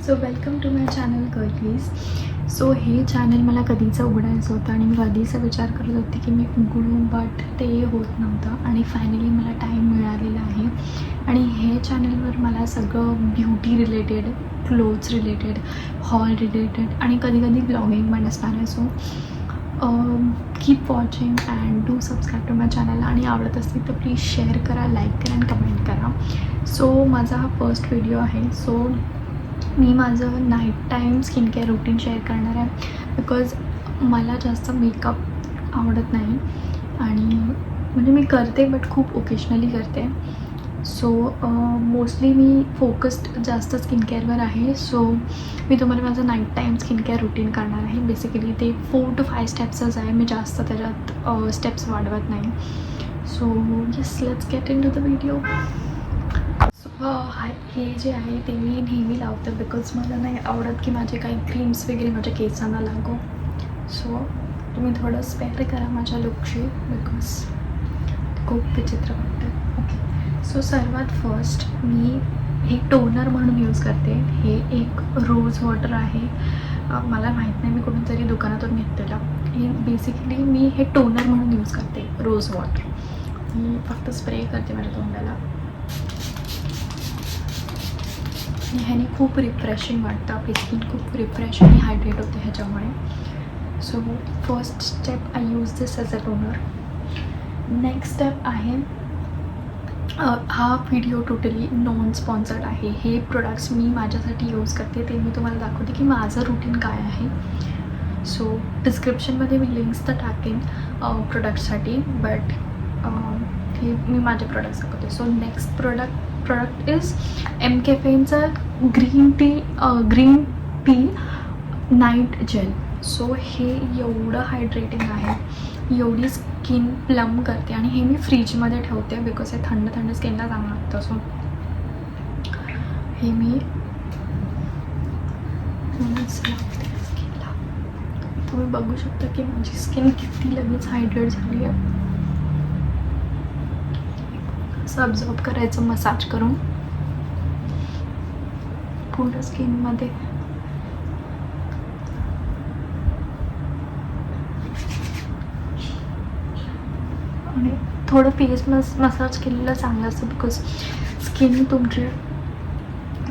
So welcome to my channel girlies. So हे channel मला कधीचं उघडायचं होतं आणि मी कधीचा विचार करत होते की मी उघडू, बट ते होत नव्हतं आणि फायनली मला टाईम मिळालेला आहे. आणि हे चॅनलवर मला सगळं beauty related, clothes related, haul related आणि कधी कधी ब्लॉगिंग पण असणार आहे. So keep watching and do subscribe to my channel. आणि आवडत असतील तर प्लीज शेअर करा, लाईक करा आणि कमेंट करा. सो माझा हा फर्स्ट व्हिडिओ आहे. सो मी माझं night time skin care routine share करणार आहे, बिकॉज मला जास्त मेकअप आवडत नाही आणि म्हणजे मी करते बट खूप ओकेजनली करते. सो मोस्टली मी फोकस्ड जास्त स्किन केअरवर आहे. सो मी तुम्हाला माझं night time skin care routine करणार आहे. बेसिकली ते 4 to 5 स्टेप्सच आहे. मी जास्त त्याच्यात स्टेप्स वाढवत नाही. So yes, let's get into the video. हे जे आहे ते मी नेहमी लावते, बिकॉज मला नाही आवडत की माझे काही क्रीम्स वगैरे माझ्या केसांना लागो. सो तुम्ही थोडं स्पेअर करा माझ्या लुकशी, बिकॉज खूप विचित्र वाटतं. ओके, सो सर्वात फर्स्ट मी हे टोनर म्हणून यूज करते. हे एक रोज वॉटर आहे. मला माहीत नाही, मी कुठून तरी दुकानातून घेतलेलं. हे बेसिकली मी हे टोनर म्हणून यूज करते, रोज वॉटर. मी फक्त स्प्रे करते माझ्या तोंडाला. ह्याने खूप रिफ्रेशिंग वाटतं. आपली स्किन खूप रिफ्रेश आणि हायड्रेट होते ह्याच्यामुळे. So first step I use this as a toner. Next step आहे, हा व्हिडिओ टोटली नॉन स्पॉन्सर्ड आहे. हे प्रोडक्ट्स मी माझ्यासाठी यूज करते, ते मी तुम्हाला दाखवते की माझं रुटीन काय आहे. सो डिस्क्रिप्शनमध्ये मी लिंक्स तर टाकेन प्रोडक्टसाठी, बट हे मी माझे प्रोडक्ट्स दाखवते. सो नेक्स्ट प्रोडक्ट इज एमकेफेनचं green tea night gel. So हे एवढं हायड्रेटिंग आहे, एवढी स्किन प्लम करते आणि हे मी फ्रीजमध्ये ठेवते, बिकॉज हे थंड थंड स्किनला चांगलं लागतं. सो हे मी लावते स्किनला. तुम्ही बघू शकता की माझी स्किन किती लगेच हायड्रेट झाली आहे. असं अब्झॉर्ब करायचं मसाज करून पूर्ण स्किनमध्ये. आणि थोडं फेस मसाज केलेलं चांगलं असतं, बिकॉज स्किन तुमचे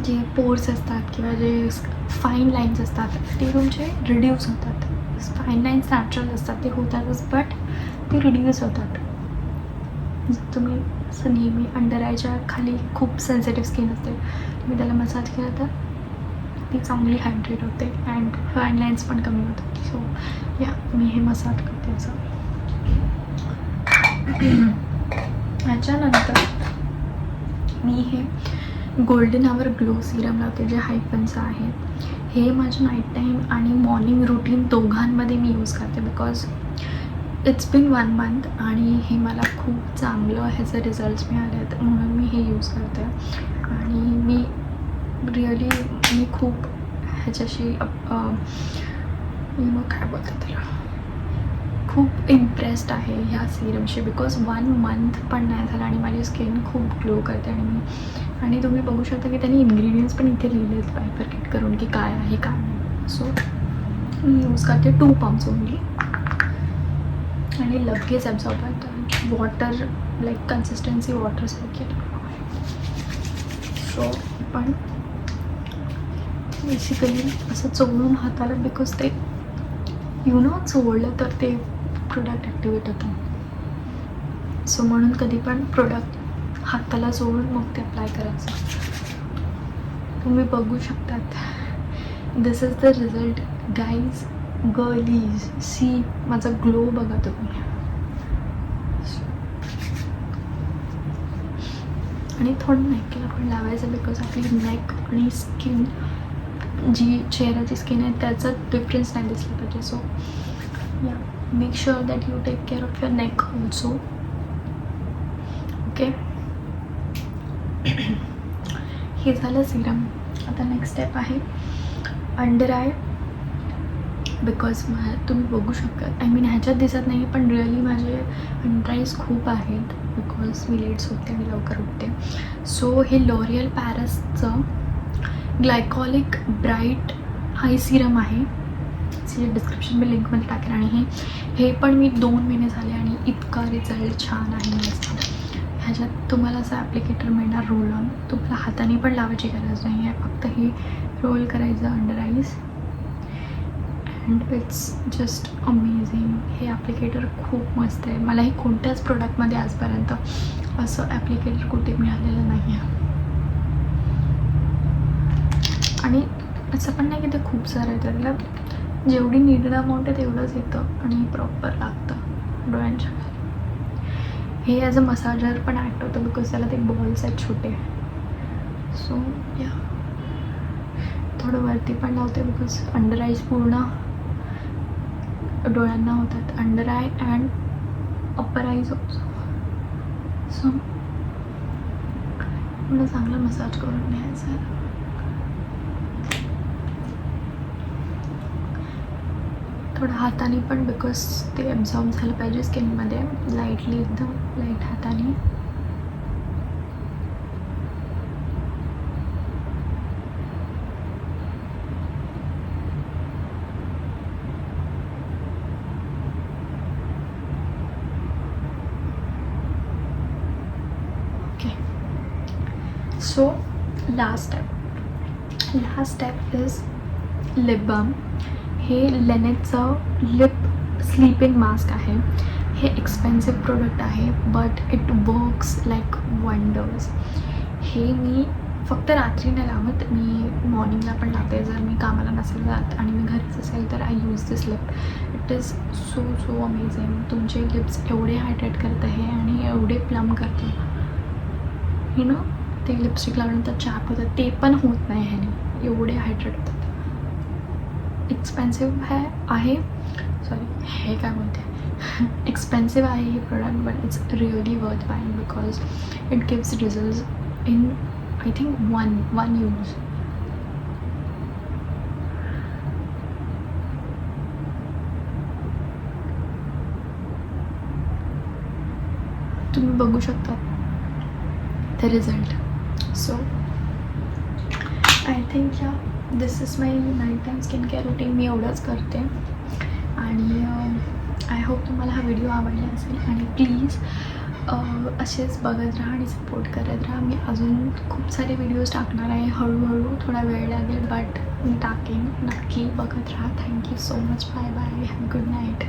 जे पोर्स असतात किंवा जे फाईन लाईन्स असतात ते तुमचे रिड्यूस होतात. फाईन लाईन्स नॅचरल असतात, ते होतातच, बट ते रिड्यूस होतात. जर तुम्ही असं नेहमी अंडर आयच्या खाली खूप सेन्सिटिव्ह स्किन असते, तुम्ही त्याला मसाज केला तर ती चांगली हायड्रेट होते अँड फाईन लाईन्स पण कमी होतात. सो या, मी हे मसाज करते असं. ह्याच्यानंतर मी हे गोल्डन आवर ग्लो सिरम लावते, जे हायपनचं आहे. हे माझं नाईट टाईम आणि मॉर्निंग रुटीन दोघांमध्ये मी यूज करते, बिकॉज इट्स बिन 1 month आणि हे मला खूप चांगलं ह्याचे रिझल्ट्स मिळाले आहेत, म्हणून मी हे यूज करते. आणि मी रिअली खूप ह्याच्याशी काय बोलतात त्याला, खूप इम्प्रेस्ड आहे ह्या सिरमशी, बिकॉज 1 month पण नाही झालं आणि माझी स्किन खूप ग्लो करते. आणि तुम्ही बघू शकता की त्यांनी इन्ग्रेडियंट्स पण इथे लिहिले आहेत बायफर्केट करून की काय आहे काय नाही. सो मी यूज करते 2 pumps ओनली आणि लगेच ॲब्झॉर्ब होतं. वॉटर लाईक कन्सिस्टन्सी वॉटरसारखी. सो पण बेसिकली असं चोळून हाताला, बिकॉज ते चोळलं तर ते प्रोडक्ट ॲक्टिवेट होतं. सो म्हणून कधी पण प्रोडक्ट हाताला चोळून मग ते अप्लाय करायचं. तुम्ही बघू शकतात. This is the result guys, girlies. See माझा ग्लो बघा तुम्ही. आणि थोडं नेकला पण लावायचं, बिकॉज आपली नेक आणि स्किन, जी चेहऱ्याची स्किन आहे त्याचा डिफरन्स नाही दिसला पाहिजे. So yeah, make sure that you take care of your neck also. Okay, हे झालं सिरम. आता नेक्स्ट स्टेप आहे अंडर आय, बिकॉज तुम्ही बघू शकता, आय मीन ह्याच्यात दिसत नाही पण रिअली माझे अंडर आईज खूप आहेत, बिकॉज मी लेट्स होते आणि लवकर उठते. सो हे लॉरियल पॅरिसचं ग्लायकॉलिक ब्राईट हाय सिरम आहे. डिस्क्रिप्शन मी लिंकमध्ये टाकेन. आणि हे पण मी 2 महिने झाले आणि इतका रिझल्ट छान आहे माझा. ह्याच्यात तुम्हाला असं ॲप्लिकेटर मिळणार रोल ऑन. तुम्हाला हाताने पण लावायची गरज नाही आहे, फक्त हे रोल करायचं under eyes and it's just amazing. हे ॲप्लिकेटर खूप मस्त आहे. मला हे कोणत्याच प्रोडक्टमध्ये आजपर्यंत असं ॲप्लिकेटर कुठे मिळालेलं नाही आहे. आणि असं पण नाही की ते खूप सारं आहे, त्याला जेवढी नीडेड अमाऊंट आहे तेवढंच येतं आणि प्रॉपर लागतं डोळ्यांच्या खाली. हे ॲज अ मसाजर पण ॲक्ट होतं बिकॉज त्याला ते बॉल्स आहेत छोटे. सो या थोडं वरती पण लावते बिकॉज अंडर आईज पूर्ण डोळ्यांना होतात. Under I and upper eyes also. So पूर्ण चांगला मसाज करून घ्यायचा आहे. थोडं हाताने पण बिकॉज ते ॲब्झॉर्ब झालं पाहिजे स्किनमध्ये. लाईटली एकदम लाईट हाताने. Okay. So last step is lip balm. हे लेनेटचं लिप स्लीपिंग मास्क आहे. हे एक्सपेन्सिव्ह प्रोडक्ट आहे but it works like wonders. हे मी फक्त रात्री नाही लावत, मी मॉर्निंगला पण लावते. जर मी कामाला नसेल जात आणि मी घरीच असेल तर I use this lip. It is so amazing. तुमचे लिप्स एवढे हायड्रेट करतं हे आणि एवढे प्लम करतं. ते लिपस्टिक लावल्यानंतर चॅप होतं ते पण होत नाही ह्याने. एवढे हायड्रेट होतात. एक्सपेन्सिव्ह आहे सॉरी हे काय बोलते एक्सपेन्सिव्ह आहे हे product but it's really worth buying because it gives result in I think one use. तुम्ही बघू शकता the result. So I think this is my night time skincare routine. मी एवढंच करते आणि आय होप तुम्हाला हा व्हिडिओ आवडला असेल. आणि प्लीज असेच बघत राहा आणि सपोर्ट करत राहा. मी अजून खूप सारे व्हिडिओज टाकणार आहे हळूहळू. थोडा वेळ लागेल बट मी टाकेन. नक्की बघत राहा. Thank you so much. Bye bye. Have good night.